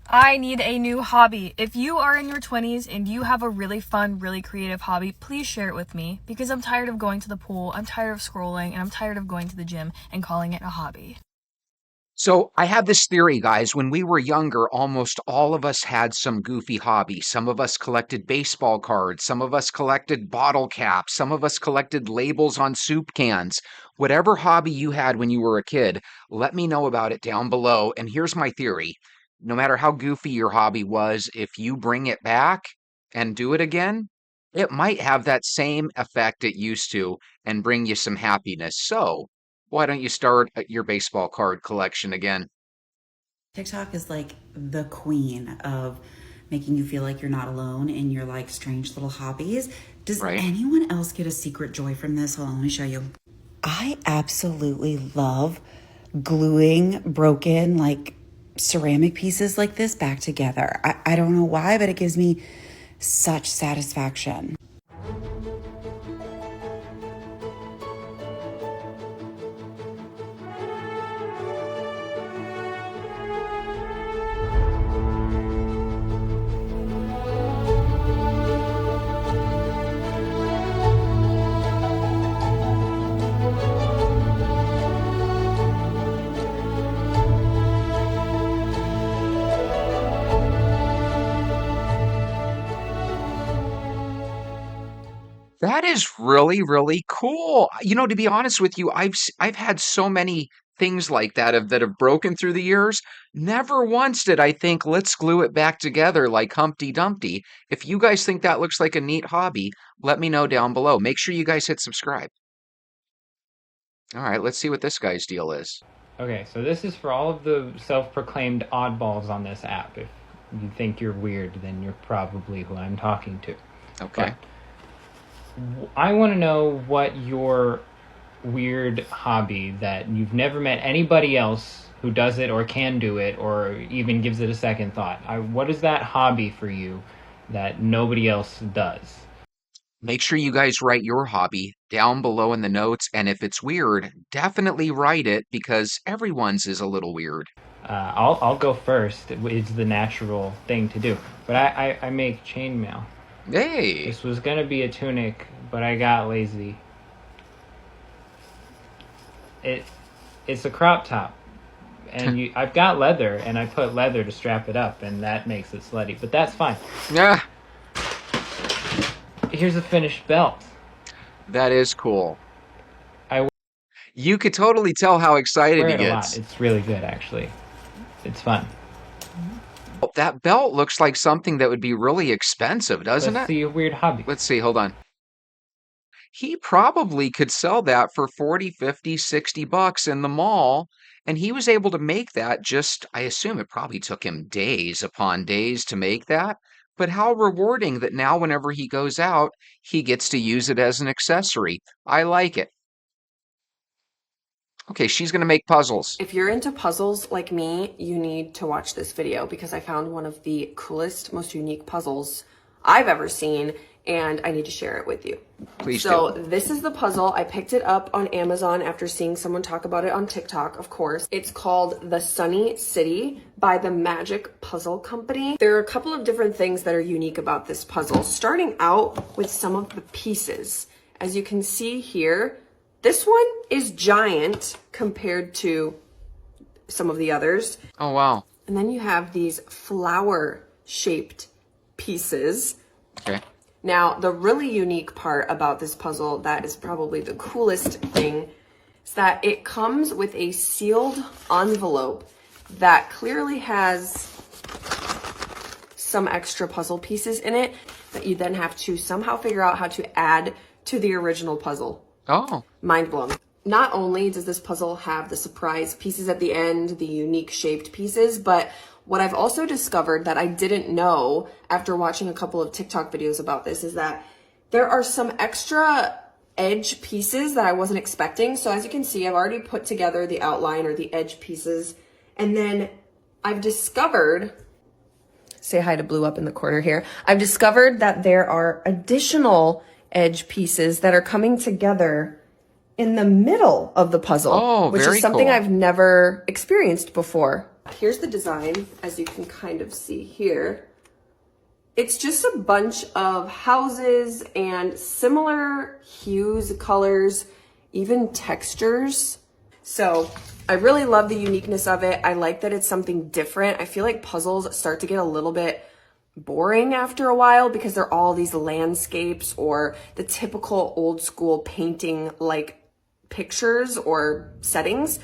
I need a new hobby. If you are in your 20s and you have a really fun, really creative hobby, please share it with me because I'm tired of going to the pool, I'm tired of scrolling, and I'm tired of going to the gym and calling it a hobby. So I have this theory, guys. When we were younger, almost all of us had some goofy hobby. Some of us collected baseball cards. Some of us collected bottle caps. Some of us collected labels on soup cans. Whatever hobby you had when you were a kid, let me know about it down below. And here's my theory. No matter how goofy your hobby was, if you bring it back and do it again, it might have that same effect it used to and bring you some happiness. So, why don't you start your baseball card collection again? TikTok is like the queen of making you feel like you're not alone in your like strange little hobbies. Does Right? anyone else get a secret joy from this? Hold on, let me show you. I absolutely love gluing broken like ceramic pieces like this back together. I don't know why, but it gives me such satisfaction. That is really, really cool. To be honest with you, I've had so many things like that have broken through the years. Never once did I think, let's glue it back together like Humpty Dumpty. If you guys think that looks like a neat hobby, let me know down below. Make sure you guys hit subscribe. All right, let's see what this guy's deal is. Okay, so this is for all of the self-proclaimed oddballs on this app. If you think you're weird, then you're probably who I'm talking to. Okay. But I want to know what your weird hobby that you've never met anybody else who does it or can do it or even gives it a second thought. What is that hobby for you that nobody else does? Make sure you guys write your hobby down below in the notes, and if it's weird, definitely write it because everyone's is a little weird. I'll go first. It's the natural thing to do. But I make chainmail. Hey, This was gonna be a tunic, but I got lazy. It's a crop top, and I've got leather, and I put leather to strap it up, and that makes it slutty. But that's fine. yeah, Here's a finished belt. that is cool. I You could totally tell how excited wear he it a lot. gets. It's really good, actually. It's fun. That belt looks like something that would be really expensive, doesn't Let's it? see a weird hobby. Let's see, hold on. He probably could sell that for 40, 50, 60 bucks in the mall. And he was able to make that I assume it probably took him days upon days to make that. But how rewarding that now, whenever he goes out, he gets to use it as an accessory. I like it. Okay, she's going to make puzzles. If you're into puzzles like me, you need to watch this video because I found one of the coolest, most unique puzzles I've ever seen, and I need to share it with you. Please So do. this is the puzzle. I picked it up on Amazon after seeing someone talk about it on TikTok, of course. It's called The Sunny City by the Magic Puzzle Company. There are a couple of different things that are unique about this puzzle, starting out with some of the pieces. As you can see here, this one is giant compared to some of the others. Oh, wow. And then you have these flower-shaped pieces. Okay. Now, the really unique part about this puzzle, that is probably the coolest thing, is that it comes with a sealed envelope that clearly has some extra puzzle pieces in it that you then have to somehow figure out how to add to the original puzzle. Oh, Mind blown. Not only does this puzzle have the surprise pieces at the end, the unique shaped pieces, but what I've also discovered that I didn't know after watching a couple of TikTok videos about this is that there are some extra edge pieces that I wasn't expecting. So as you can see, I've already put together the outline or the edge pieces. And then I've discovered, say hi to Blue up in the corner here. I've discovered that there are additional edge pieces that are coming together in the middle of the puzzle, Oh, which very is something cool. I've never experienced before. Here's the design, as you can kind of see here. It's just a bunch of houses and similar hues, colors, even textures. So I really love the uniqueness of it. I like that it's something different. I feel like puzzles start to get a little bit boring after a while because they're all these landscapes or the typical old school painting like pictures or settings.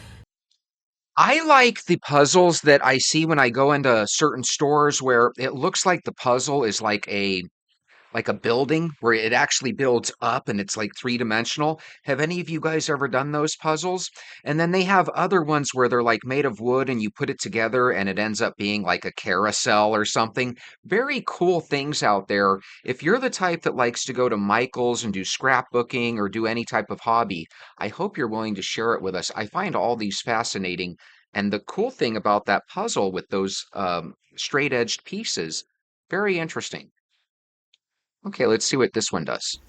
I like the puzzles that I see when I go into certain stores where it looks like the puzzle is like a building where it actually builds up and it's like three-dimensional. Have any of you guys ever done those puzzles? And then they have other ones where they're like made of wood and you put it together and it ends up being like a carousel or something. Very cool things out there. If you're the type that likes to go to Michael's and do scrapbooking or do any type of hobby, I hope you're willing to share it with us. I find all these fascinating. And the cool thing about that puzzle with those straight-edged pieces, very interesting. Okay, let's see what this one does.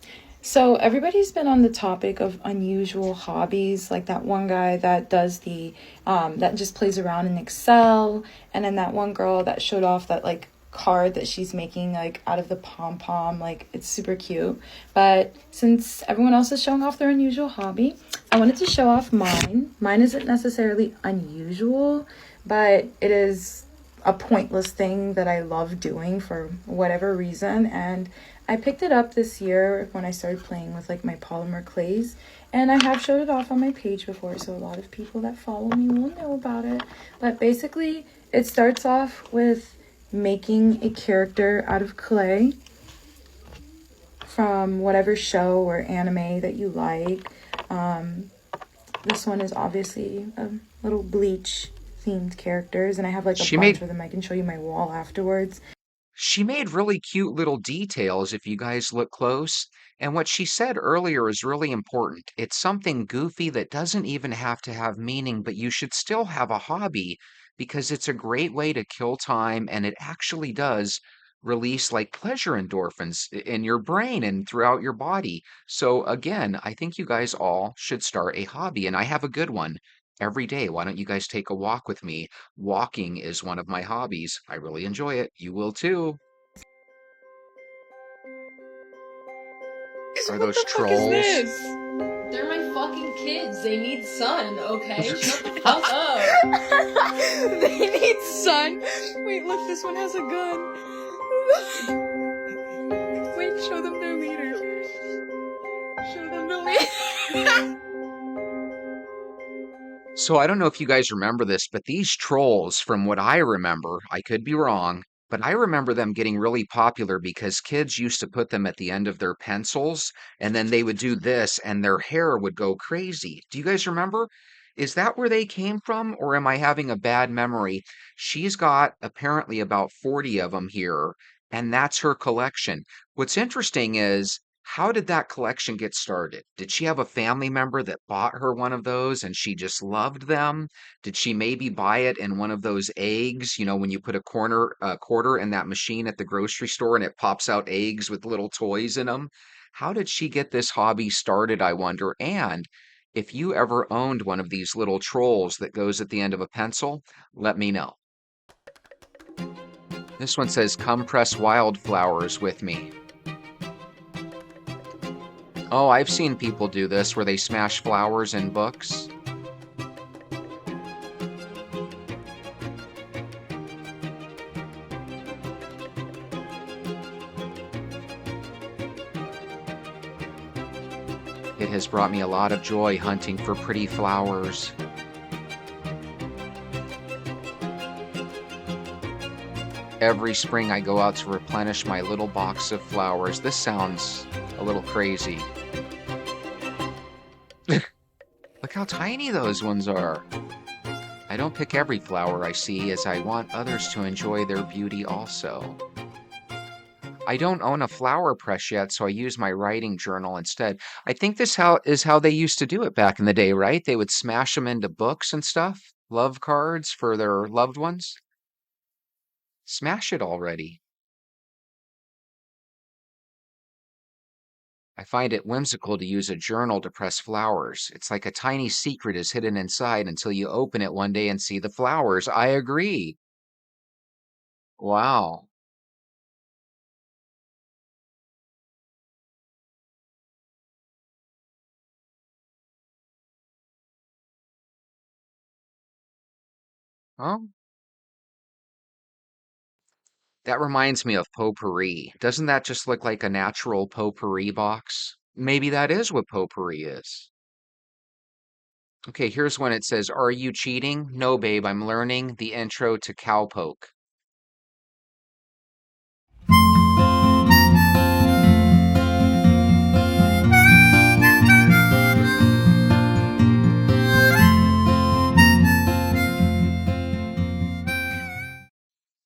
So everybody's been on the topic of unusual hobbies, like that one guy that does that just plays around in Excel, and then that one girl that showed off that like card that she's making like out of the pom pom, like it's super cute. But since everyone else is showing off their unusual hobby, I wanted to show off mine. Mine isn't necessarily unusual, but it is a pointless thing that I love doing for whatever reason, and I picked it up this year when I started playing with like my polymer clays, and I have showed it off on my page before, so a lot of people that follow me will know about it. But basically, it starts off with making a character out of clay from whatever show or anime that you like. This one is obviously a little Bleach themed characters, and I have like a She bunch made of them. I can show you my wall afterwards. she made really cute little details if you guys look close. And what she said earlier is really important. It's something goofy that doesn't even have to have meaning, but you should still have a hobby because it's a great way to kill time and it actually does release like pleasure endorphins in your brain and throughout your body. So again, I think you guys all should start a hobby and I have a good one. Every day, why don't you guys take a walk with me? Walking is one of my hobbies. I really enjoy it. You will too. Are What those the fuck is trolls? this? They're my fucking kids. They need sun, okay? Shut the fuck up. They need sun. Wait, look, this one has a gun. Wait, show them their leader. Show them the leader. So I don't know if you guys remember this, but these trolls, from what I remember, I could be wrong, but I remember them getting really popular because kids used to put them at the end of their pencils, and then they would do this, and their hair would go crazy. Do you guys remember? Is that where they came from, or am I having a bad memory? She's got apparently about 40 of them here, and that's her collection. What's interesting is, how did that collection get started? Did she have a family member that bought her one of those and she just loved them? Did she maybe buy it in one of those eggs, when you put a quarter in that machine at the grocery store and it pops out eggs with little toys in them? How did she get this hobby started, I wonder? And if you ever owned one of these little trolls that goes at the end of a pencil, let me know. This one says, "Come press wildflowers with me." Oh, I've seen people do this where they smash flowers in books. It has brought me a lot of joy hunting for pretty flowers. Every spring I go out to replenish my little box of flowers. This sounds a little crazy. Look how tiny those ones are. I don't pick every flower I see as I want others to enjoy their beauty also. I don't own a flower press yet, so I use my writing journal instead. I think this is how they used to do it back in the day, right? They would smash them into books and stuff, love cards for their loved ones. Smash it already. I find it whimsical to use a journal to press flowers. It's like a tiny secret is hidden inside until you open it one day and see the flowers. I agree. Wow. Oh, that reminds me of potpourri. Doesn't that just look like a natural potpourri box? Maybe that is what potpourri is. Okay, here's one. It says, "Are you cheating?" No, babe, I'm learning the intro to cowpoke.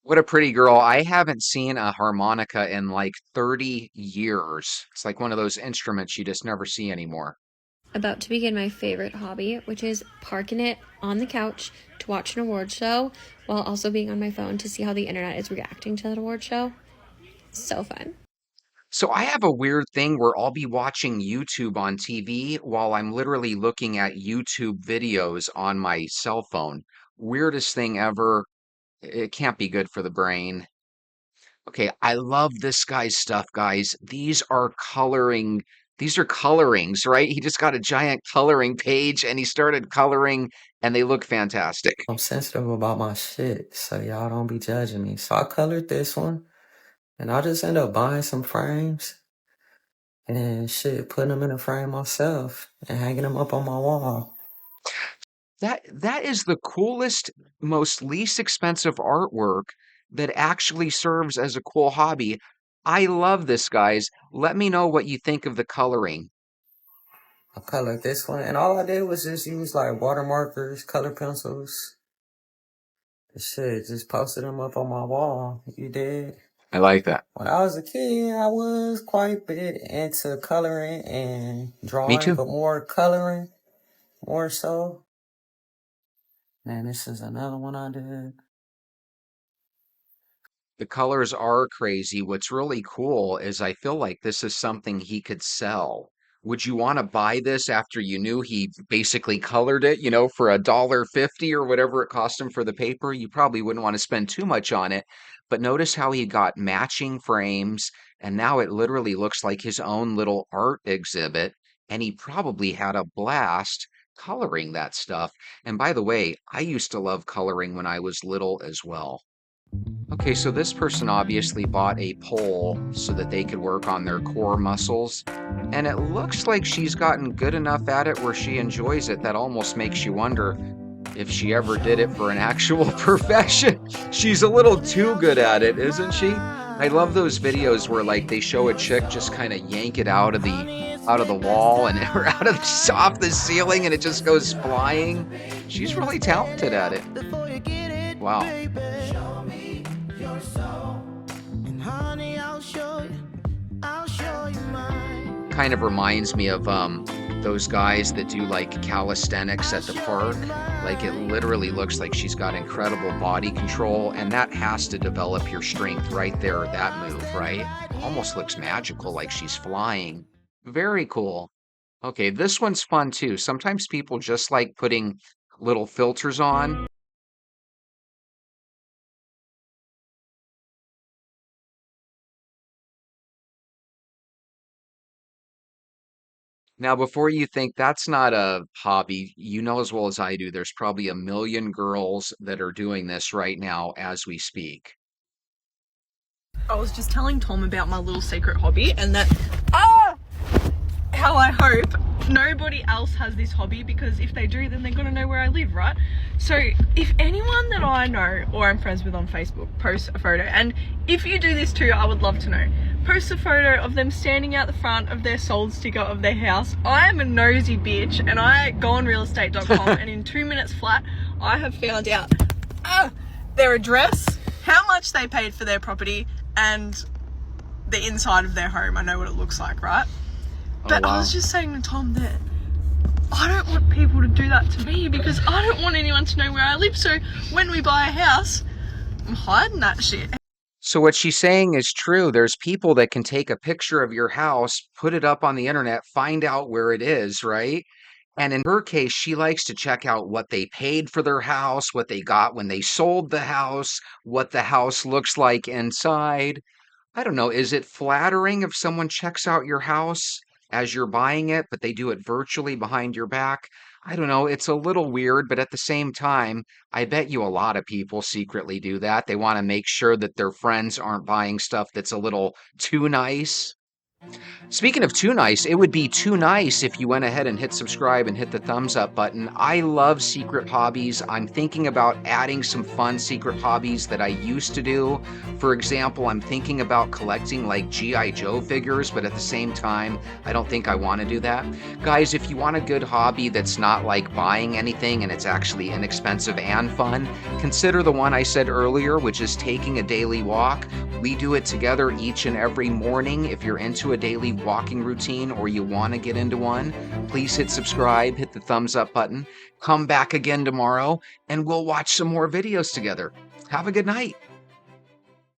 What a pretty girl. I haven't seen a harmonica in like 30 years. It's like one of those instruments you just never see anymore. About to begin my favorite hobby, which is parking it on the couch to watch an award show while also being on my phone to see how the internet is reacting to that award show. So fun. So I have a weird thing where I'll be watching YouTube on TV while I'm literally looking at YouTube videos on my cell phone. Weirdest thing ever. It can't be good for the brain. Okay, I love this guy's stuff, guys. These are colorings, right? He just got a giant coloring page and he started coloring and they look fantastic. I'm sensitive about my shit, so y'all don't be judging me. So I colored this one, and I just end up buying some frames and shit, putting them in a frame myself and hanging them up on my wall. That is the coolest, most least expensive artwork that actually serves as a cool hobby. I love this, guys. Let me know what you think of the coloring. I colored this one, and all I did was just use like water markers, color pencils, and shit, just posted them up on my wall. You did. I like that. When I was a kid, I was quite a bit into coloring and Me drawing, too. but more coloring, more so. Man, this is another one I did. The colors are crazy. What's really cool is I feel like this is something he could sell. Would you want to buy this after you knew he basically colored it, for $1.50 or whatever it cost him for the paper? You probably wouldn't want to spend too much on it. But notice how he got matching frames, and now it literally looks like his own little art exhibit. And he probably had a blast coloring that stuff. And by the way, I used to love coloring when I was little as well. Okay, so this person obviously bought a pole so that they could work on their core muscles. And it looks like she's gotten good enough at it where she enjoys it. That almost makes you wonder if she ever did it for an actual profession. She's a little too good at it, isn't she? I love those videos where like they show a chick just kind of yank it out of the wall and or out of off the ceiling and it just goes flying. She's really talented at it. Wow. Kind of reminds me of those guys that do like calisthenics at the park. Like it literally looks like she's got incredible body control, and that has to develop your strength right there, that move, right? Almost looks magical, like she's flying. Very cool. Okay, this one's fun too. Sometimes people just like putting little filters on. Now, before you think that's not a hobby, you know as well as I do, there's probably a million girls that are doing this right now as we speak. I was just telling Tom about my little secret hobby and that how I hope nobody else has this hobby, because if they do then they're gonna know where I live, right? So if anyone that I know or I'm friends with on Facebook posts a photo, and if you do this too, I would love to know, post a photo of them standing out the front of their sold sticker of their house. I am a nosy bitch and I go on realestate.com and in 2 minutes flat I have found out their address, how much they paid for their property, and the inside of their home. I know what it looks like, right? But wow. I was just saying to Tom that I don't want people to do that to me, because I don't want anyone to know where I live. So when we buy a house, I'm hiding that shit. So what she's saying is true. There's people that can take a picture of your house, put it up on the internet, find out where it is, right? And in her case, she likes to check out what they paid for their house, what they got when they sold the house, what the house looks like inside. I don't know, is it flattering if someone checks out your house as you're buying it, but they do it virtually behind your back? I don't know, it's a little weird, but at the same time, I bet you a lot of people secretly do that. They want to make sure that their friends aren't buying stuff that's a little too nice. Speaking of too nice, it would be too nice if you went ahead and hit subscribe and hit the thumbs up button. I love secret hobbies. I'm thinking about adding some fun secret hobbies that I used to do. For example, I'm thinking about collecting like G.I. Joe figures, but at the same time, I don't think I want to do that. Guys, if you want a good hobby that's not like buying anything and it's actually inexpensive and fun, consider the one I said earlier, which is taking a daily walk. We do it together each and every morning. If you're into a daily walking routine or you want to get into one, please hit subscribe, hit the thumbs up button, come back again tomorrow, and we'll watch some more videos together. Have a good night.